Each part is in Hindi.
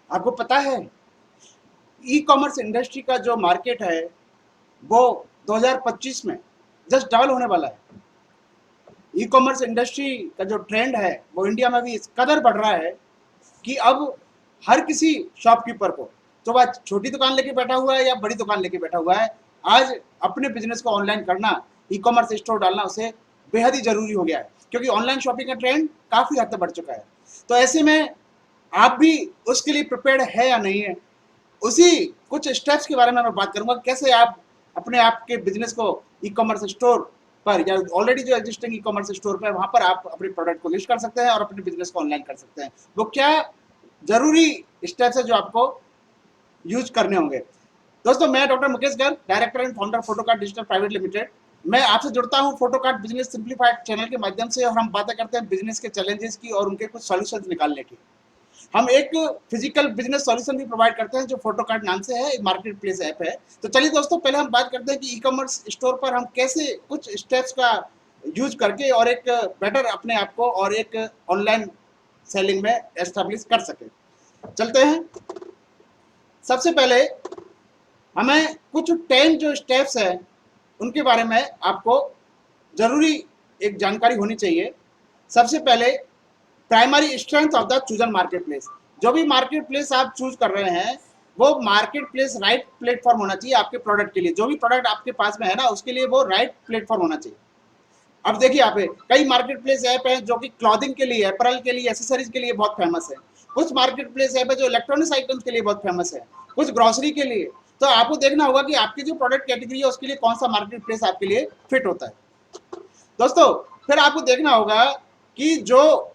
आपको पता है ई कॉमर्स इंडस्ट्री का जो मार्केट है वो 2025 में जस्ट डबल होने वाला है। ई कॉमर्स इंडस्ट्री का जो ट्रेंड है वो इंडिया में भी इस कदर बढ़ रहा है कि अब हर किसी शॉपकीपर को, तो वह छोटी दुकान लेके बैठा हुआ है या बड़ी दुकान लेके बैठा हुआ है, आज अपने बिजनेस को ऑनलाइन करना, ई कॉमर्स स्टोर डालना उसे बेहद ही जरूरी हो गया है, क्योंकि ऑनलाइन शॉपिंग का ट्रेंड काफी हद तक बढ़ चुका है। तो ऐसे में आप भी उसके लिए प्रिपेयर्ड है या नहीं है, उसी कुछ स्टेप्स के बारे में मैं बात करूंगा। कैसे आप अपने आप के बिजनेस को ई कॉमर्स स्टोर पर या ऑलरेडी जो एग्जिस्टिंग ई कॉमर्स स्टोर पर वहां पर आप अपने प्रोडक्ट को लिस्ट कर सकते हैं और अपने बिजनेस को ऑनलाइन कर सकते हैं। वो क्या जरूरी स्टेप्स है जो आपको यूज करने होंगे। दोस्तों, मैं doctor Mukesh Garg, director and founder Photokart digital private limited. मैं आपसे जुड़ता हूं फोटोकार्ट बिजनेस सिंप्लीफाइड चैनल के माध्यम से, और हम बातें करते हैं बिजनेस के चैलेंजेस की और उनके कुछ सॉल्यूशंस निकालने की। हम एक फिजिकल बिजनेस सॉल्यूशन भी प्रोवाइड करते हैं जो फोटोकार्ट नाम से है, एक मार्केट प्लेस ऐप है। तो चलिए दोस्तों, पहले हम बात करते हैं कि ई कॉमर्स स्टोर पर हम कैसे कुछ स्टेप्स का यूज करके और एक बेटर अपने आप को और एक ऑनलाइन सेलिंग में एस्टेब्लिश कर सके। चलते हैं। सबसे पहले हमें कुछ 10 जो स्टेप्स है उनके बारे में आपको जरूरी एक जानकारी होनी चाहिए। सबसे पहले, primary strength of the chosen market place. जो भी मार्केट प्लेस आप चूज कर रहे हैं वो मार्केट प्लेस राइट प्लेटफॉर्म होना चाहिए आपके प्रोडक्ट के लिए। जो भी प्रोडक्ट आपके पास में है ना, उसके लिए वो राइट प्लेटफॉर्म होना चाहिए। अब देखिए, यहाँ पे कई मार्केट प्लेस ऐप है जो कि क्लॉथिंग के लिए, अपरल के लिए, एसेसरीज के लिए बहुत फेमस है। कुछ मार्केट प्लेस ऐप है जो इलेक्ट्रॉनिक्स आइटम्स के लिए बहुत फेमस है, कुछ ग्रोसरी के लिए। तो आपको देखना होगा कि आपकी जो प्रोडक्ट कैटेगरी है उसके लिए कौन सा मार्केट प्लेस आपके लिए फिट होता है। दोस्तों, फिर आपको देखना होगा कि जो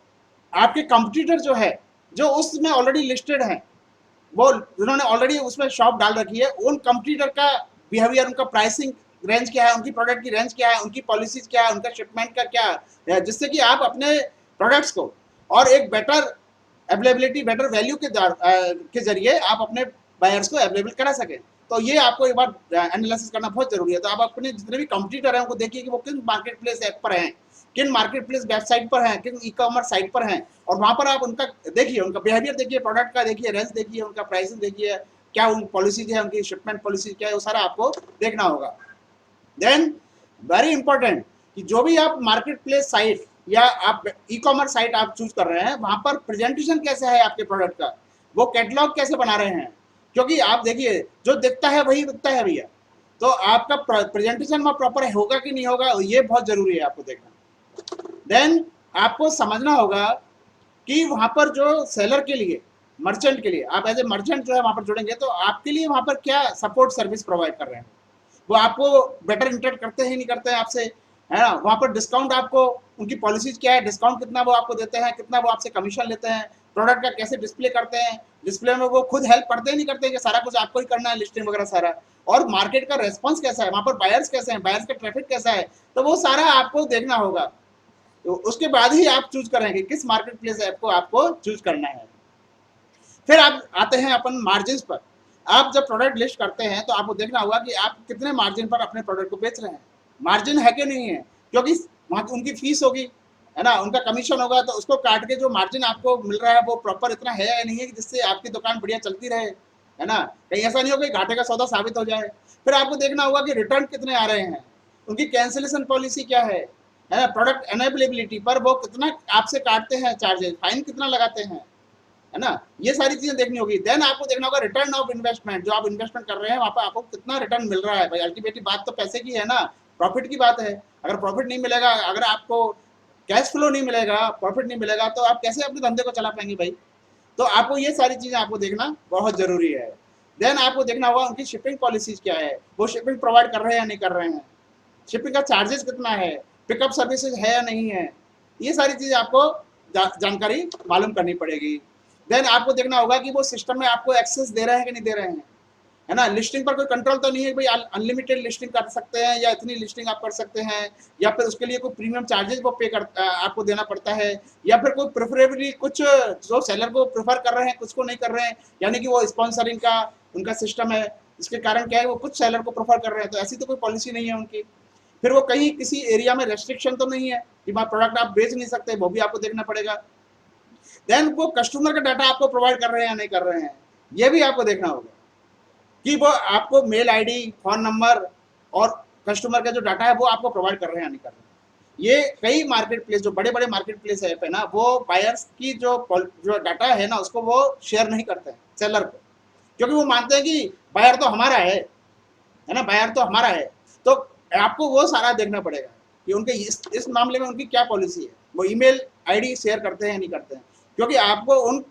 आपके कंपटीटर जो है, जो उसमें ऑलरेडी लिस्टेड है, वो जिन्होंने ऑलरेडी उसमें शॉप डाल रखी है, उन कंपटीटर का बिहेवियर, उनका प्राइसिंग रेंज क्या है, उनकी प्रोडक्ट की रेंज क्या है, उनकी पॉलिसीज क्या है, उनका शिपमेंट का क्या है, जिससे कि आप अपने प्रोडक्ट्स को और एक बेटर अवेलेबिलिटी, बेटर वैल्यू के जरिए आप अपने बायर्स को अवेलेबल करा सकें। तो ये आपको एक बार एनालिसिस करना बहुत जरूरी है। तो आप अपने जितने भी कंपटीटर हैं उनको देखिए कि वो किन मार्केट प्लेस ऐप पर हैं, किन मार्केट प्लेस वेबसाइट पर हैं, किन ई कॉमर्स साइट पर हैं, और वहां पर आप उनका देखिए, उनका बिहेवियर देखिए, प्रोडक्ट का देखिए, रेंज देखिए, उनका प्राइसिंग देखिए, क्या उन पॉलिसीज है, उनकी शिपमेंट पॉलिसी क्या है, वो सारा आपको देखना होगा। देन वेरी इंपॉर्टेंट कि जो भी आप मार्केट प्लेस साइट या आप ई कॉमर्स साइट आप चूज कर रहे हैं, वहां पर प्रेजेंटेशन कैसा है आपके प्रोडक्ट का, वो कैटलॉग कैसे बना रहे हैं। क्योंकि आप देखिए, जो दिखता है वही बिकता है भैया। तो आपका प्रेजेंटेशन में प्रॉपर होगा कि नहीं होगा, ये बहुत जरूरी है आपको देखना। देन आपको समझना होगा कि वहां पर जो सेलर के लिए, मर्चेंट के लिए, आप एज ए मर्चेंट जो है वहां पर जुड़ेंगे तो आपके लिए वहां पर क्या सपोर्ट सर्विस प्रोवाइड कर रहे हैं। वो आपको बेटर इंटरेक्ट करते हैं नहीं करते हैं आपसे, है ना। वहाँ पर डिस्काउंट आपको, उनकी पॉलिसीज क्या है, डिस्काउंट कितना वो आपको देते हैं, कितना वो आपसे कमीशन लेते हैं, प्रोडक्ट का कैसे डिस्प्ले करते हैं, डिस्प्ले में वो खुद हेल्प करते हैं नहीं करते हैं, कि सारा कुछ आपको ही करना है, लिस्टिंग वगैरह सारा, और मार्केट का रेस्पॉन्स कैसा है, वहाँ पर बायर्स कैसे हैं, बायर्स का ट्रैफिक कैसा है, तो वो सारा आपको देखना होगा। तो उसके बाद ही आप चूज करेंगे किस मार्केट प्लेस ऐप को आपको चूज करना है। फिर आप आते हैं अपन मार्जिन पर। आप जब प्रोडक्ट लिस्ट करते हैं तो आपको देखना होगा कि आप कितने मार्जिन पर अपने प्रोडक्ट को बेच रहे हैं, मार्जिन है कि नहीं है। क्योंकि वहाँ उनकी फीस होगी, है ना, उनका कमीशन होगा, तो उसको काट के जो मार्जिन आपको मिल रहा है वो प्रॉपर इतना है या नहीं है कि जिससे आपकी दुकान बढ़िया चलती रहे, है ना। कहीं ऐसा नहीं हो कि घाटे का सौदा साबित हो जाए। फिर आपको देखना होगा कि रिटर्न कितने आ रहे हैं, उनकी कैंसिलेशन पॉलिसी क्या है ना, प्रोडक्ट अनेबिलिटी पर वो कितना आपसे काटते हैं चार्जेस, फाइन कितना लगाते हैं, है ना। ये सारी चीजें देखनी होगी। देन आपको देखना होगा रिटर्न ऑफ इन्वेस्टमेंट, जो आप इन्वेस्टमेंट कर रहे हैं वहां पर आपको कितना रिटर्न मिल रहा है। भाई अल्टीमेटली बात तो पैसे की है ना, प्रॉफिट की बात है। अगर प्रॉफिट नहीं मिलेगा, अगर आपको कैश फ्लो नहीं मिलेगा, प्रॉफिट नहीं मिलेगा, तो आप कैसे अपने धंधे को चला पाएंगे भाई। तो आपको ये सारी चीजें आपको देखना बहुत जरूरी है। देन आपको देखना होगा उनकी शिपिंग पॉलिसीज क्या है, वो शिपिंग प्रोवाइड कर रहे हैं या नहीं कर रहे हैं, शिपिंग का चार्जेस कितना है, पिकअप सर्विसेज है या नहीं है। ये सारी चीज़ आपको जानकारी मालूम करनी पड़ेगी। देन आपको देखना होगा कि वो सिस्टम में आपको एक्सेस दे रहे हैं कि नहीं दे रहे हैं, है ना। लिस्टिंग पर कोई कंट्रोल तो नहीं है भाई अनलिमिटेड लिस्टिंग कर सकते हैं या इतनी लिस्टिंग आप कर सकते हैं, या फिर उसके लिए कोई प्रीमियम चार्जेस वो पे कर आपको देना पड़ता है, या फिर कोई प्रेफरेबली कुछ जो सेलर को प्रेफर कर रहे हैं कुछ को नहीं कर रहे हैं, यानी कि वो स्पॉन्सरिंग का उनका सिस्टम है। इसके कारण क्या है, वो कुछ सेलर को प्रेफर कर रहे हैं, तो ऐसी तो कोई पॉलिसी नहीं है उनकी। फिर वो कहीं किसी एरिया में रेस्ट्रिक्शन तो नहीं है कि वहाँ प्रोडक्ट आप बेच नहीं सकते, वो भी आपको देखना पड़ेगा। देन वो कस्टमर का डाटा आपको प्रोवाइड कर रहे हैं या नहीं कर रहे हैं, ये भी आपको देखना होगा कि वो आपको मेल आईडी, फोन नंबर और कस्टमर का जो डाटा है वो आपको प्रोवाइड कर रहे हैं या नहीं कर रहे हैं। ये कई मार्केट प्लेस, जो बड़े बड़े मार्केट प्लेस ऐप है ना, वो बायर्स की जो डाटा है ना उसको वो शेयर नहीं करते हैं सेलर को, क्योंकि वो मानते हैं कि बायर तो हमारा है ना, बायर तो हमारा है। तो आपको वो सारा देखना पड़ेगा कि उनके इस मामले में उनकी क्या पॉलिसी है, वो ईमेल आईडी शेयर करते हैं या नहीं करते हैं। क्योंकि आपको उन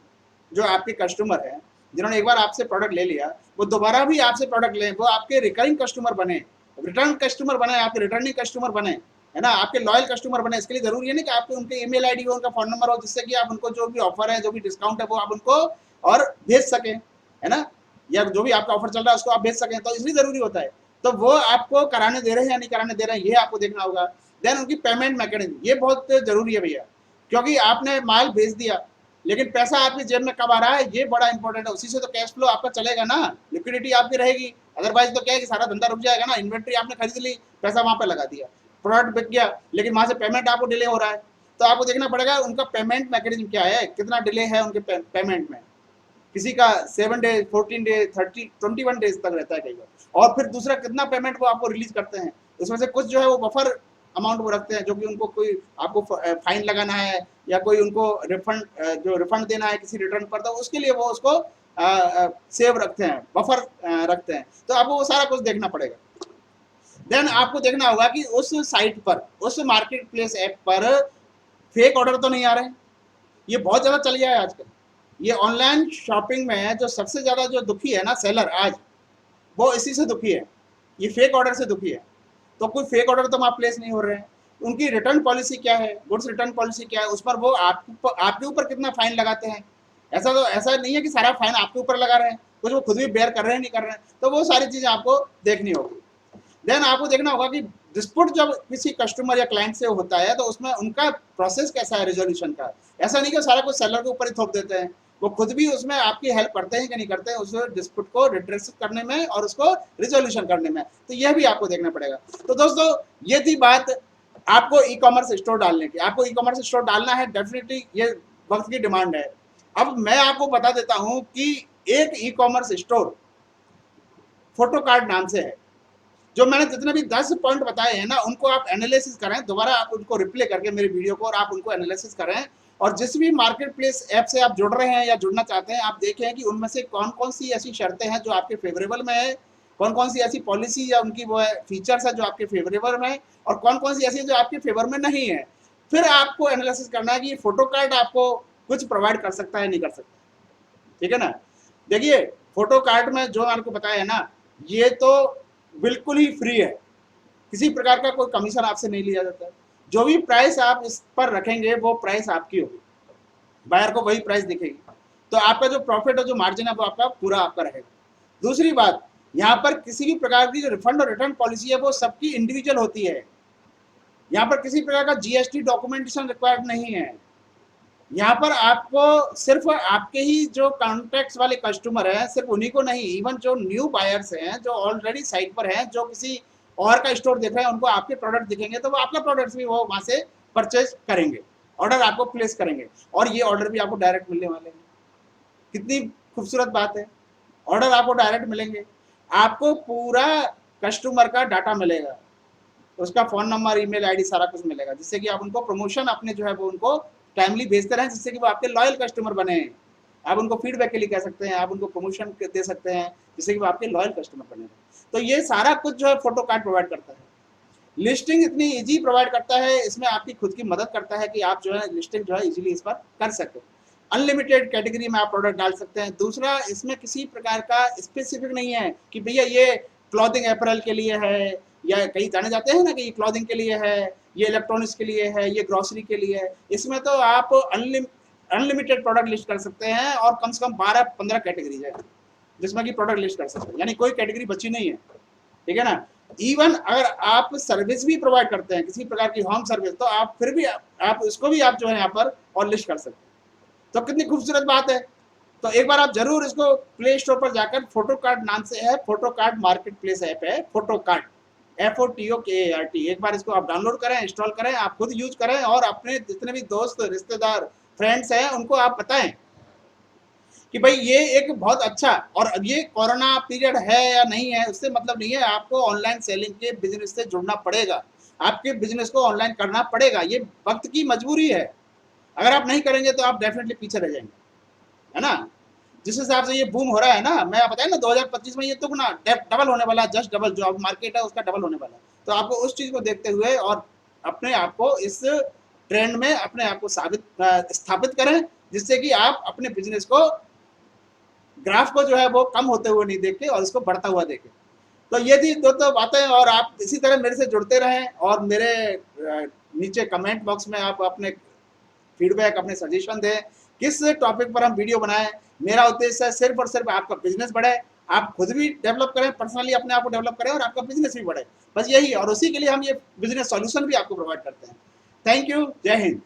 जो आपके कस्टमर हैं जिन्होंने एक बार आपसे प्रोडक्ट ले लिया, वो दोबारा भी आपसे प्रोडक्ट लें, वो आपके रिकरिंग कस्टमर बने, रिटर्न कस्टमर बने, आपके रिटर्निंग कस्टमर बने, है ना, आपके लॉयल कस्टमर बने। इसके लिए जरूरी है नहीं कि आपके उनके ईमेल आईडी हो, उनका फोन नंबर हो, जिससे कि आप उनको जो भी ऑफर है, जो भी डिस्काउंट है वो आप उनको और भेज सकें, है ना, या जो भी आपका ऑफर चल रहा है उसको आप भेज सकें। तो इसलिए जरूरी होता है। तो वो आपको कराने दे रहे हैं या नहीं कराने दे रहे हैं, ये आपको देखना होगा। देन उनकी पेमेंट मैकेनिज्म, ये बहुत जरूरी है भैया, क्योंकि आपने माल भेज दिया लेकिन पैसा आपकी जेब में कब आ रहा है ये बड़ा इंपॉर्टेंट है। उसी से तो कैश फ्लो आपका चलेगा ना, लिक्विडिटी आपकी रहेगी। अदरवाइज तो क्या है कि सारा धंधा रुक जाएगा ना। इन्वेंट्री आपने खरीद ली, पैसा वहां पे लगा दिया, प्रोडक्ट बिक गया, लेकिन वहां से पेमेंट आपको डिले हो रहा है। तो आपको देखना पड़ेगा उनका पेमेंट मैकेनिज्म क्या है, कितना डिले है उनके पेमेंट में। किसी का 7 डेज, 14 डेज, 30, 21 डेज तक रहता है कई बार। और फिर दूसरा कितना पेमेंट वो आपको रिलीज करते हैं, उसमें से कुछ जो है वो बफर अमाउंट वो रखते हैं, जो कि उनको कोई आपको फाइन लगाना है या कोई उनको रिफंड जो रिफंड देना है किसी रिटर्न पर, तो उसके लिए वो उसको सेव रखते हैं, बफर रखते हैं। तो आपको वो सारा कुछ देखना पड़ेगा। देन आपको देखना होगा कि उस साइट पर, उस मार्केट प्लेस ऐप पर फेक ऑर्डर तो नहीं आ रहे हैं। ये बहुत ज़्यादा चल गया है आजकल। ये ऑनलाइन शॉपिंग में जो सबसे ज़्यादा जो दुखी है ना सेलर आज, वो इसी से दुखी है, ये फेक ऑर्डर से दुखी है। तो कोई फेक ऑर्डर तो वहाँ प्लेस नहीं हो रहे हैं। उनकी रिटर्न पॉलिसी क्या है, गुड्स रिटर्न पॉलिसी क्या है, उस पर वो आपके ऊपर कितना फाइन लगाते हैं। ऐसा नहीं है कि सारा फाइन आपके ऊपर लगा रहे हैं, कुछ वो खुद भी बेयर कर रहे हैं, नहीं कर रहे हैं। तो वो सारी चीज़ें आपको देखनी होगी। देन आपको देखना होगा कि डिस्प्यूट जब किसी कस्टमर या क्लाइंट से होता है तो उसमें उनका प्रोसेस कैसा है रिजोल्यूशन का। ऐसा नहीं कि सारा कुछ सेलर के ऊपर ही थोप देते हैं, वो खुद भी उसमें आपकी हेल्प करते हैं कि नहीं करते हैं उस डिस्प्यूट को रिड्रेस करने में और उसको रिजोल्यूशन करने में। तो यह भी आपको देखना पड़ेगा। तो दोस्तों ये थी बात आपको ई कॉमर्स स्टोर डालने की। आपको ई कॉमर्स स्टोर डालना है, डेफिनेटली ये वक्त की डिमांड है। अब मैं आपको बता देता हूं कि एक e commerce store photo card नाम से है। जो मैंने जितने भी 10 पॉइंट बताए हैं ना, उनको आप एनालिसिस करें, दोबारा आप उनको रिप्ले करके मेरे वीडियो को, और आप उनको एनालिसिस करें। और जिस भी मार्केट प्लेस ऐप से आप जुड़ रहे हैं या जुड़ना चाहते हैं, आप देखें कि उनमें से कौन कौन सी ऐसी शर्तें हैं जो आपके फेवरेबल में है, कौन कौन सी ऐसी पॉलिसी या उनकी वो फीचर्स है जो आपके फेवरेबल में है, और कौन कौन सी ऐसी जो आपके फेवर में नहीं है। फिर आपको एनालिसिस करना है कि फोटो कार्ड आपको कुछ प्रोवाइड कर सकता है, नहीं कर सकता। ठीक है ना। देखिए फोटो कार्ड में जो आपको बताया है ना, ये तो बिल्कुल ही फ्री है, किसी प्रकार का कोई कमीशन आपसे नहीं लिया जाता है। जो भी प्राइस आप इस पर रखेंगे वो प्राइस आपकी होगी, बायर को वही प्राइस दिखेगी। तो आपका जो प्रॉफिट है, जो मार्जिन है, वो आपका पूरा आपका रहेगा। दूसरी बात, यहाँ पर किसी भी प्रकार की जो रिफंड और रिटर्न पॉलिसी है वो सबकी इंडिविजुअल होती है। यहाँ पर किसी प्रकार का जीएसटी डॉक्यूमेंटेशन रिक्वायर्ड नहीं है। यहाँ पर आपको सिर्फ आपके ही जो कॉन्टैक्ट्स वाले कस्टमर हैं, सिर्फ उन्हीं को नहीं, इवन जो न्यू बायर्स हैं, जो ऑलरेडी साइट पर हैं, जो किसी और का स्टोर देख रहे हैं, उनको आपके प्रोडक्ट दिखेंगे तो वो आपका प्रोडक्ट्स भी वो वहाँ से परचेज करेंगे, ऑर्डर आपको प्लेस करेंगे, और ये ऑर्डर भी आपको डायरेक्ट मिलने वाले हैं। कितनी खूबसूरत बात है, ऑर्डर आपको डायरेक्ट मिलेंगे। आपको पूरा कस्टमर का डाटा मिलेगा, उसका फ़ोन नंबर, ईमेल आईडी, सारा कुछ मिलेगा, जिससे कि आप उनको प्रमोशन अपने जो है वो उनको टाइमली भेजते रहें, जिससे कि वो आपके लॉयल कस्टमर बने। आप उनको फीडबैक के लिए कह सकते हैं, आप उनको प्रमोशन दे सकते हैं, जिससे कि वो आपके लॉयल कस्टमर बने। तो ये सारा कुछ जो है फोटो कार्ड प्रोवाइड करता है। लिस्टिंग इतनी ईजी प्रोवाइड करता है, इसमें आपकी खुद की मदद करता है कि आप जो है लिस्टिंग जो है इजीली इस पर कर सकते हैं। अनलिमिटेड कैटेगरी में आप प्रोडक्ट डाल सकते हैं। दूसरा, इसमें किसी प्रकार का स्पेसिफिक नहीं है कि भैया ये क्लॉथिंग अपैरल के लिए है, या कहीं जाने जाते हैं ना कि ये क्लॉथिंग के लिए है, ये इलेक्ट्रॉनिक्स के लिए है, ये ग्रोसरी के लिए है। इसमें तो आप अनलिमिटेड प्रोडक्ट लिस्ट कर सकते हैं, और कम से कम 12-15 कैटेगरीज है जिसमें कि प्रोडक्ट लिस्ट कर सकते हैं, यानी कोई कैटेगरी बची नहीं है। ठीक है ना। इवन अगर आप सर्विस भी प्रोवाइड करते हैं, किसी प्रकार की होम सर्विस, तो आप फिर भी आप इसको भी आप जो है यहाँ पर और लिस्ट कर सकते हैं। तो कितनी खूबसूरत बात है। तो एक बार आप जरूर इसको प्ले स्टोर पर जाकर, फोटो कार्ड नाम से है, photo card market place app है, फोटो कार्ड, FOTOKART। एक बार इसको आप डाउनलोड करें, इंस्टॉल करें, आप खुद यूज करें, और अपने जितने भी दोस्त, रिश्तेदार, फ्रेंड्स हैं, उनको आप बताएं। कि भाई ये एक बहुत अच्छा, और अब ये कोरोना पीरियड है या नहीं है उससे मतलब नहीं है, आपको ऑनलाइन सेलिंग के बिजनेस से जुड़ना पड़ेगा, आपके बिजनेस को ऑनलाइन करना पड़ेगा, ये वक्त की मजबूरी है। अगर आप नहीं करेंगे तो आप डेफिनेटली पीछे रह जाएंगे, है ना। जिस हिसाब से ये बूम हो रहा है ना, मैं बताया ना 2025 में ये तो ना डबल होने वाला है, जस्ट डबल, जो अब मार्केट है उसका डबल होने वाला है। तो आपको उस चीज़ को देखते हुए और अपने आप को इस ट्रेंड में अपने आप को स्थापित करें, जिससे कि आप अपने बिजनेस को, ग्राफ को जो है वो कम होते हुए नहीं देखे और इसको बढ़ता हुआ देखें। तो ये थी दो तो बातें, और आप इसी तरह मेरे से जुड़ते रहें और मेरे नीचे कमेंट बॉक्स में आप अपने फीडबैक, अपने सजेशन दें किस टॉपिक पर हम वीडियो बनाएं। मेरा उद्देश्य है सिर्फ और सिर्फ आपका बिजनेस बढ़े, आप खुद भी डेवलप करें, पर्सनली अपने आप को डेवलप करें और आपका बिजनेस भी बढ़े, बस यही। और उसी के लिए हम ये बिजनेस सॉल्यूशन भी आपको प्रोवाइड करते हैं। थैंक यू, जय हिंद।